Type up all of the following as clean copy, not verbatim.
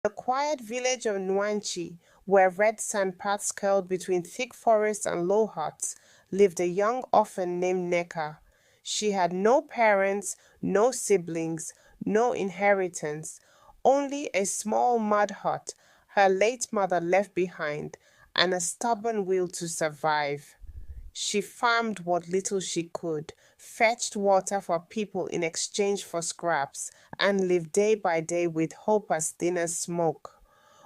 The quiet village of Nwanchi, where red sand paths curled between thick forests and low huts, lived a young orphan named Neka. She had no parents, no siblings, no inheritance, only a small mud hut her late mother left behind, and a stubborn will to survive. She farmed what little she could, fetched water for people in exchange for scraps, and lived day by day with hope as thin as smoke.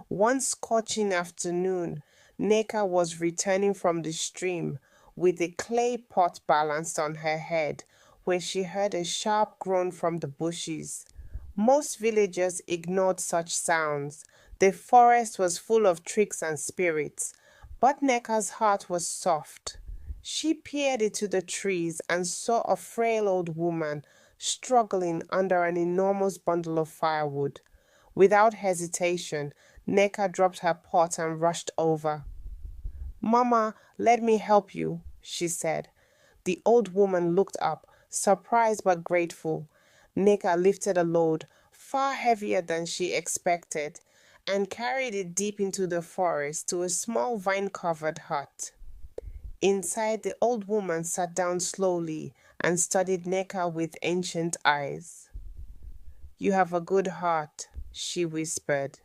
One scorching afternoon, Neka was returning from the stream with a clay pot balanced on her head when she heard a sharp groan from the bushes. Most villagers ignored such sounds. The forest was full of tricks and spirits, but Neka's heart was soft. She peered into the trees and saw a frail old woman struggling under an enormous bundle of firewood. Without hesitation, Neka dropped her pot and rushed over. "Mama, let me help you," she said. The old woman looked up, surprised but grateful. Neka lifted a load, far heavier than she expected, and carried it deep into the forest to a small vine-covered hut. Inside, the old woman sat down slowly and studied Neka with ancient eyes. "You have a good heart," she whispered.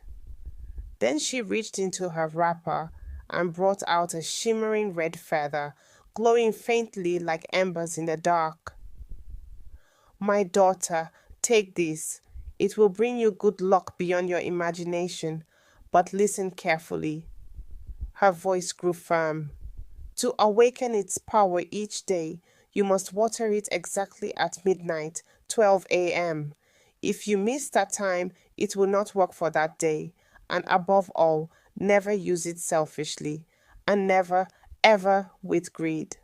Then she reached into her wrapper and brought out a shimmering red feather, glowing faintly like embers in the dark. "My daughter, take this. It will bring you good luck beyond your imagination, but listen carefully." Her voice grew firm. "To awaken its power each day, you must water it exactly at midnight, 12 a.m. If you miss that time, it will not work for that day. And above all, never use it selfishly, and never, ever with greed."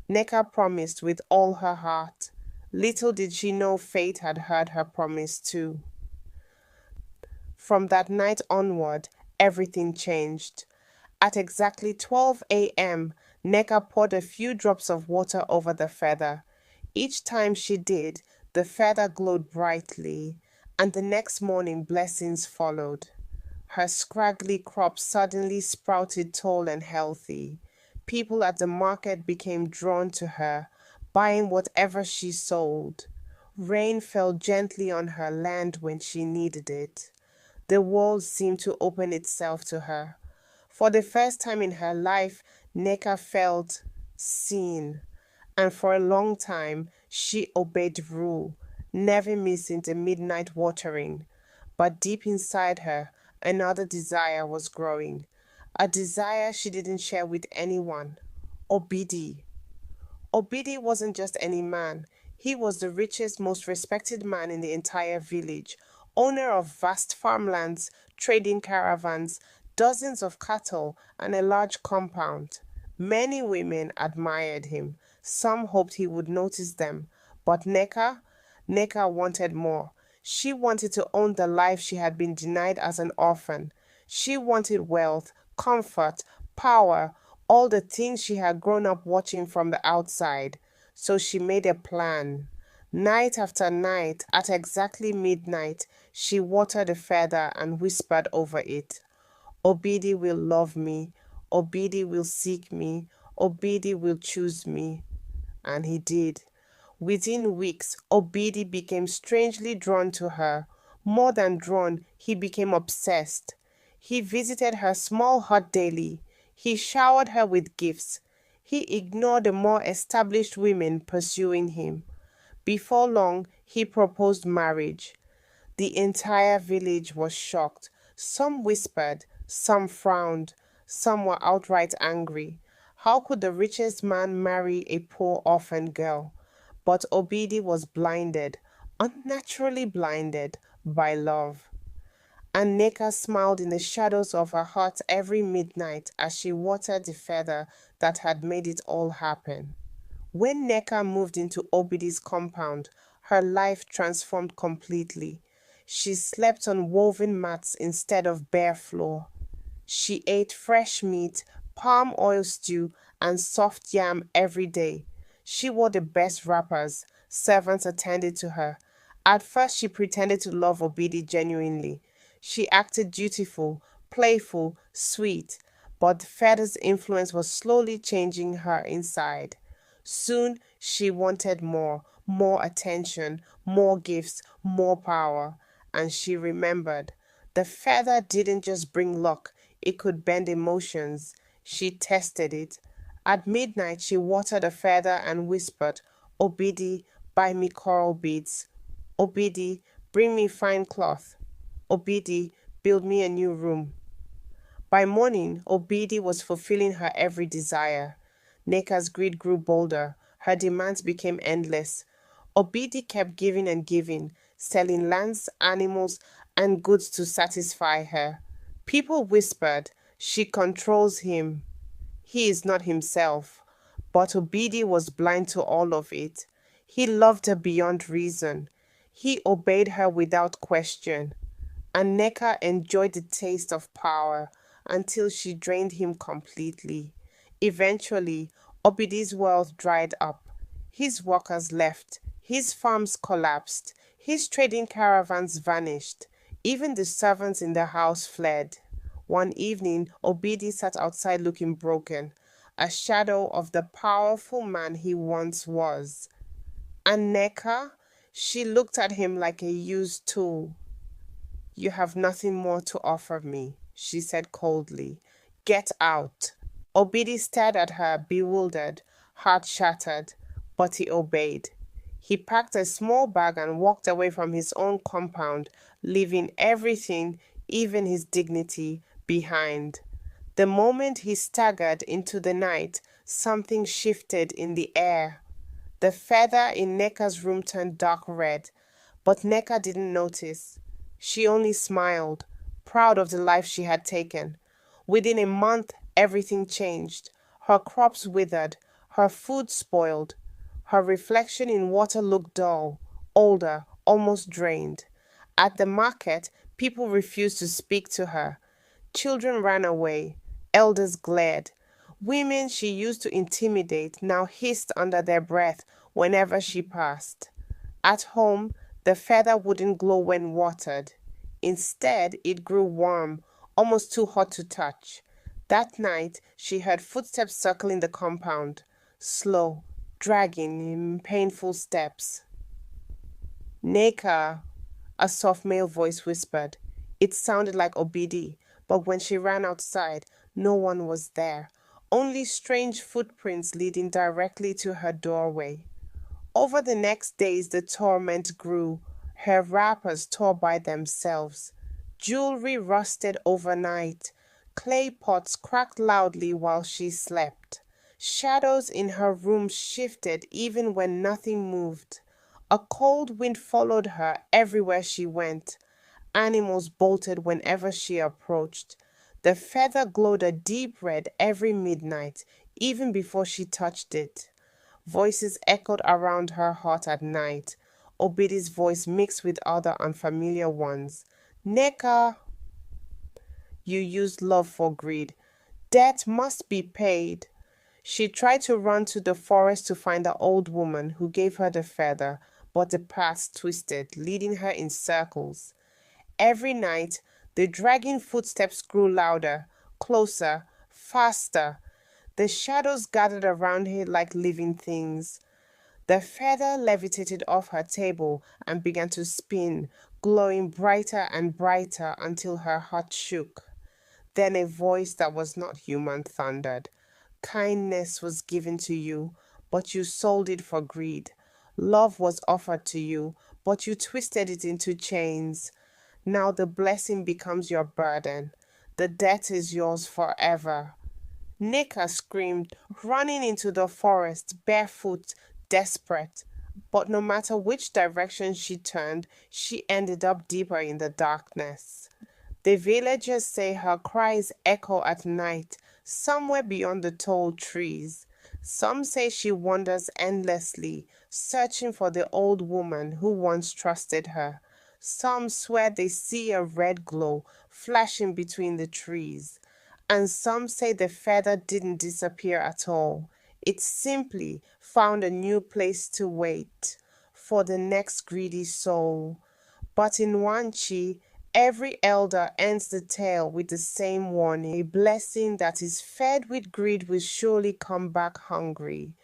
Neka promised with all her heart. Little did she know fate had heard her promise too. From that night onward, everything changed. At exactly 12 a.m., Neka poured a few drops of water over the feather. Each time she did, the feather glowed brightly, and the next morning blessings followed. Her scraggly crop suddenly sprouted tall and healthy. People at the market became drawn to her, buying whatever she sold. Rain fell gently on her land when she needed it. The world seemed to open itself to her. For the first time in her life, Neka felt seen, and for a long time she obeyed rule, never missing the midnight watering. But deep inside her, another desire was growing, a desire she didn't share with anyone. Obidi. Obidi wasn't just any man. He was the richest, most respected man in the entire village, owner of vast farmlands, trading caravans, dozens of cattle, and a large compound. Many women admired him. Some hoped he would notice them. But Neka wanted more. She wanted to own the life she had been denied as an orphan. She wanted wealth, comfort, power, all the things she had grown up watching from the outside. So she made a plan. Night after night, at exactly midnight, she watered the feather and whispered over it, "Obidi will love me. Obidi will seek me. Obidi will choose me." And he did. Within weeks, Obidi became strangely drawn to her. More than drawn, he became obsessed. He visited her small hut daily. He showered her with gifts. He ignored the more established women pursuing him. Before long, he proposed marriage. The entire village was shocked. Some whispered, some frowned, some were outright angry. How could the richest man marry a poor orphan girl? But Obidi was blinded, unnaturally blinded, by love. And Neka smiled in the shadows of her heart every midnight as she watered the feather that had made it all happen. When Neka moved into Obidi's compound, her life transformed completely. She slept on woven mats instead of bare floor. She ate fresh meat, palm oil stew, and soft yam every day. She wore the best wrappers. Servants attended to her. At first, she pretended to love Obidi genuinely. She acted dutiful, playful, sweet, but the feather's influence was slowly changing her inside. Soon she wanted more, more attention, more gifts, more power. And she remembered. The feather didn't just bring luck, it could bend emotions. She tested it. At midnight, she watered a feather and whispered, Obidi, buy me coral beads. Obidi, bring me fine cloth. Obidi, build me a new room. By morning, Obidi was fulfilling her every desire. Neka's greed grew bolder. Her demands became endless. Obidi kept giving and giving, selling lands, animals, and goods to satisfy her. People whispered, she controls him. He is not himself. But Obidi was blind to all of it. He loved her beyond reason. He obeyed her without question. And Neka enjoyed the taste of power until she drained him completely. Eventually, Obidi's wealth dried up. His workers left. His farms collapsed. His trading caravans vanished. Even the servants in the house fled. One evening, Obidi sat outside looking broken, a shadow of the powerful man he once was. And Neka, she looked at him like a used tool. You have nothing more to offer me, she said coldly. Get out. Obidi stared at her, bewildered, heart shattered, but he obeyed. He packed a small bag and walked away from his own compound, leaving everything, even his dignity, behind. The moment he staggered into the night, something shifted in the air. The feather in Neka's room turned dark red, but Neka didn't notice. She only smiled, proud of the life she had taken. Within a month, everything changed. Her crops withered, her food spoiled. Her reflection in water looked dull, older, almost drained. At the market, people refused to speak to her. Children ran away. Elders glared. Women she used to intimidate now hissed under their breath whenever she passed. At home, the feather wouldn't glow when watered. Instead, it grew warm, almost too hot to touch. That night, she heard footsteps circling the compound, slow, dragging in painful steps. Neka, a soft male voice whispered. It sounded like Obidi, but when she ran outside, no one was there, only strange footprints leading directly to her doorway. Over the next days, the torment grew. Her wrappers tore by themselves. Jewelry rusted overnight. Clay pots cracked loudly while she slept. Shadows in her room shifted even when nothing moved. A cold wind followed her everywhere she went. Animals bolted whenever she approached. The feather glowed a deep red every midnight, even before she touched it. Voices echoed around her heart at night. Obidi's voice mixed with other unfamiliar ones. Neka, you used love for greed. Debt must be paid. She tried to run to the forest to find the old woman who gave her the feather, but the path twisted, leading her in circles. Every night, the dragging footsteps grew louder, closer, faster. The shadows gathered around her like living things. The feather levitated off her table and began to spin, glowing brighter and brighter until her heart shook. Then a voice that was not human thundered. Kindness was given to you, but you sold it for greed. Love was offered to you, but you twisted it into chains. Now the blessing becomes your burden. The debt is yours forever. Nika screamed, running into the forest, barefoot, desperate. But no matter which direction she turned, she ended up deeper in the darkness. The villagers say her cries echo at night, somewhere beyond the tall trees. Some say she wanders endlessly, searching for the old woman who once trusted her. Some swear they see a red glow flashing between the trees. And some say the feather didn't disappear at all. It simply found a new place to wait for the next greedy soul. But in Wanchi, Every elder ends the tale with the same warning: a blessing that is fed with greed will surely come back hungry.